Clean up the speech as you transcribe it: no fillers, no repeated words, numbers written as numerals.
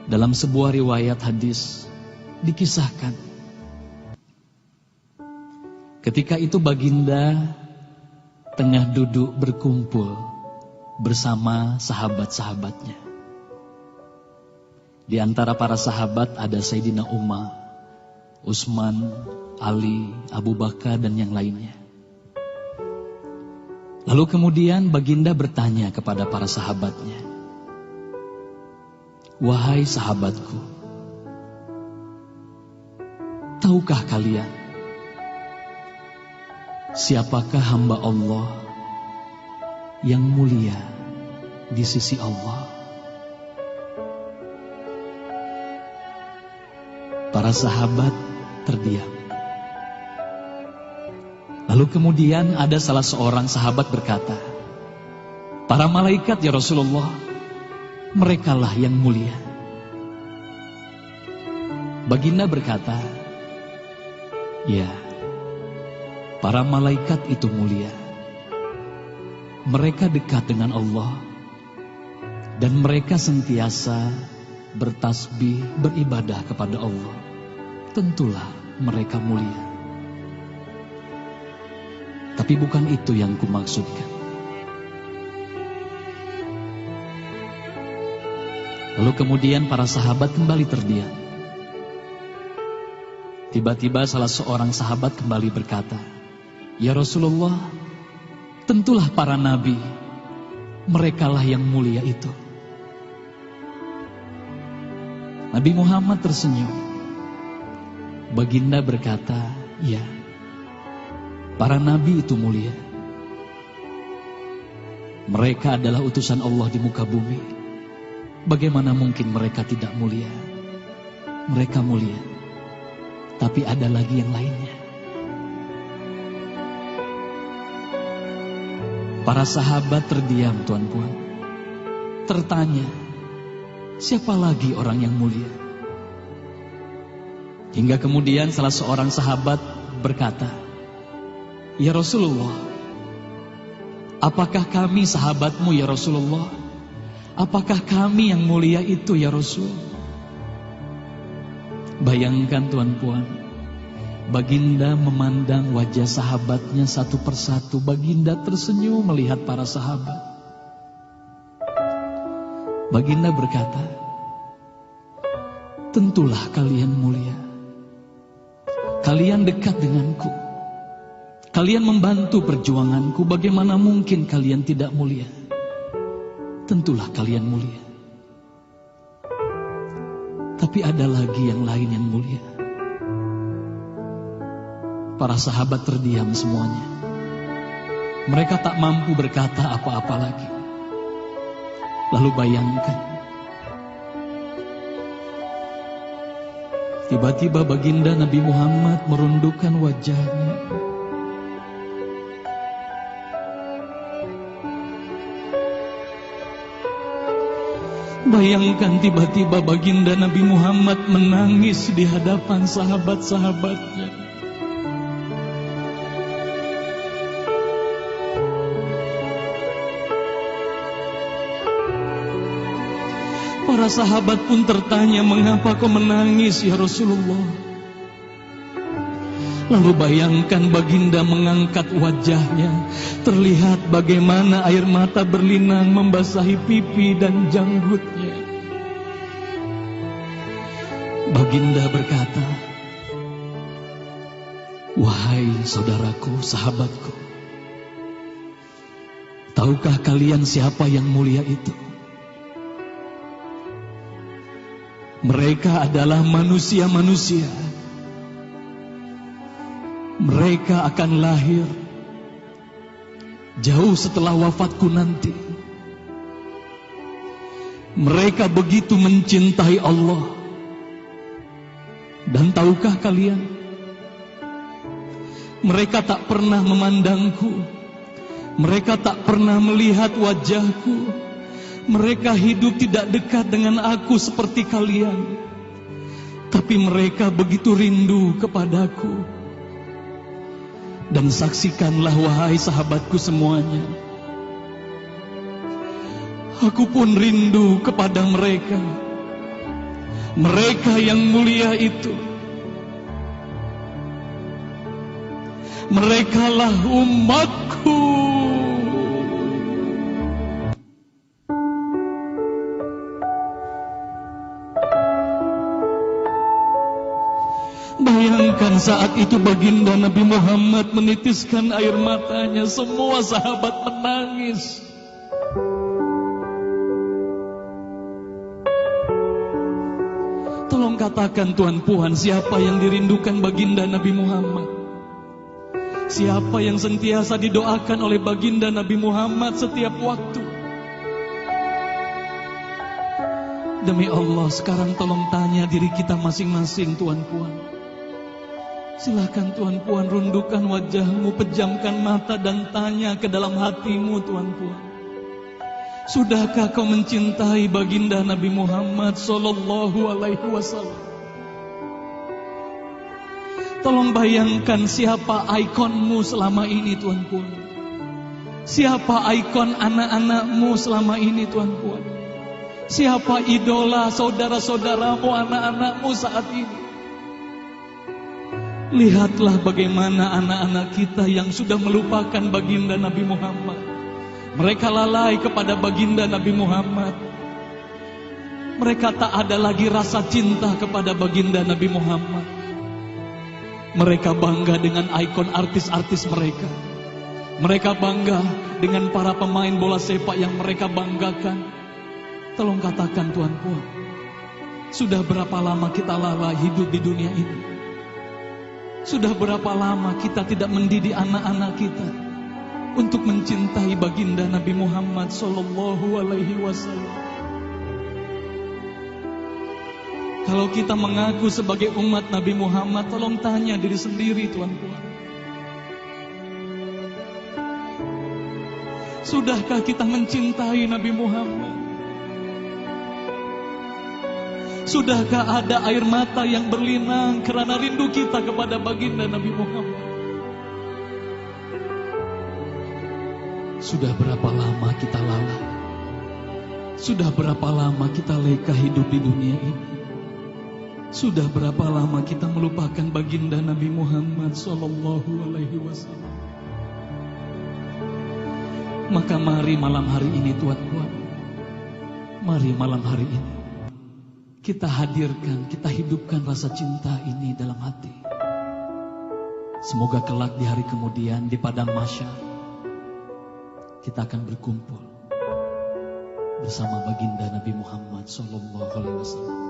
Dalam sebuah riwayat hadis dikisahkan, ketika itu baginda tengah duduk berkumpul bersama sahabat-sahabatnya. Di antara para sahabat ada Sayyidina Umar, Utsman, Ali, Abu Bakar, dan yang lainnya. Lalu kemudian baginda bertanya kepada para sahabatnya, "Wahai sahabatku, tahukah kalian siapakah hamba Allah yang mulia di sisi Allah?" Para sahabat terdiam. Lalu kemudian ada salah seorang sahabat berkata, "Para malaikat ya Rasulullah, merekalah yang mulia." Baginda berkata, "Ya, para malaikat itu mulia. Mereka dekat dengan Allah dan mereka sentiasa bertasbih, beribadah kepada Allah. Tentulah mereka mulia. Tapi bukan itu yang kumaksudkan." Lalu kemudian para sahabat kembali terdiam. Tiba-tiba salah seorang sahabat kembali berkata, "Ya Rasulullah, tentulah para nabi, merekalah yang mulia itu." Nabi Muhammad tersenyum. Baginda berkata, "Ya, para nabi itu mulia. Mereka adalah utusan Allah di muka bumi. Bagaimana mungkin mereka tidak mulia? Mereka mulia. Tapi ada lagi yang lainnya." Para sahabat terdiam, tuan-puan. Tertanya, siapa lagi orang yang mulia? Hingga kemudian salah seorang sahabat berkata, "Ya Rasulullah, apakah kami sahabatmu ya Rasulullah? Apakah kami yang mulia itu ya Rasul?" Bayangkan tuan-puan, baginda memandang wajah sahabatnya satu persatu. Baginda tersenyum melihat para sahabat. Baginda berkata, "Tentulah kalian mulia. Kalian dekat denganku. Kalian membantu perjuanganku. Bagaimana mungkin kalian tidak mulia? Tentulah kalian mulia. Tapi ada lagi yang lain yang mulia." Para sahabat terdiam semuanya. Mereka tak mampu berkata apa-apa lagi. Lalu bayangkan, tiba-tiba baginda Nabi Muhammad merundukkan wajahnya. Bayangkan tiba-tiba baginda Nabi Muhammad menangis di hadapan sahabat-sahabatnya. Para sahabat pun tertanya, "Mengapa kau menangis ya Rasulullah?" Lalu bayangkan baginda mengangkat wajahnya. Terlihat bagaimana air mata berlinang membasahi pipi dan janggutnya. Baginda berkata, "Wahai saudaraku, sahabatku, tahukah kalian siapa yang mulia itu? Mereka adalah manusia-manusia. Mereka akan lahir jauh setelah wafatku nanti. Mereka begitu mencintai Allah. Dan tahukah kalian, mereka tak pernah memandangku. Mereka tak pernah melihat wajahku. Mereka hidup tidak dekat dengan aku seperti kalian. Tapi mereka begitu rindu kepadaku. Dan saksikanlah wahai sahabatku semuanya, aku pun rindu kepada mereka. Mereka yang mulia itu, merekalah umatku. Bayangkan saat itu baginda Nabi Muhammad menitiskan air matanya, semua sahabat menangis. Tolong katakan Tuan Puan, siapa yang dirindukan baginda Nabi Muhammad? Siapa yang sentiasa didoakan oleh baginda Nabi Muhammad setiap waktu? Demi Allah, sekarang tolong tanya diri kita masing-masing, Tuan Puan. Silakan Tuan Puan, rundukkan wajahmu, pejamkan mata dan tanya ke dalam hatimu, Tuan Puan. Sudahkah kau mencintai baginda Nabi Muhammad sallallahu alaihi wasallam? Tolong bayangkan siapa ikonmu selama ini, Tuan Puan. Siapa ikon anak-anakmu selama ini, Tuan Puan. Siapa idola saudara-saudaramu, anak-anakmu saat ini. Lihatlah bagaimana anak-anak kita yang sudah melupakan baginda Nabi Muhammad. Mereka lalai kepada baginda Nabi Muhammad. Mereka tak ada lagi rasa cinta kepada baginda Nabi Muhammad. Mereka bangga dengan ikon artis-artis mereka. Mereka bangga dengan para pemain bola sepak yang mereka banggakan. Tolong katakan Tuan Puan, sudah berapa lama kita lalai hidup di dunia ini? Sudah berapa lama kita tidak mendidik anak-anak kita untuk mencintai baginda Nabi Muhammad sallallahu alaihi wasallam? Kalau kita mengaku sebagai umat Nabi Muhammad, tolong tanya diri sendiri, Tuan Puan. Sudahkah kita mencintai Nabi Muhammad? Sudahkah ada air mata yang berlinang karena rindu kita kepada baginda Nabi Muhammad? Sudah berapa lama kita lalai? Sudah berapa lama kita leka hidup di dunia ini? Sudah berapa lama kita melupakan baginda Nabi Muhammad sallallahu alaihi wasallam? Maka mari malam hari ini, Tuan Puan, mari malam hari ini kita hadirkan, kita hidupkan rasa cinta ini dalam hati. Semoga kelak di hari kemudian di padang mahsyar kita akan berkumpul bersama baginda Nabi Muhammad sallallahu alaihi wasallam.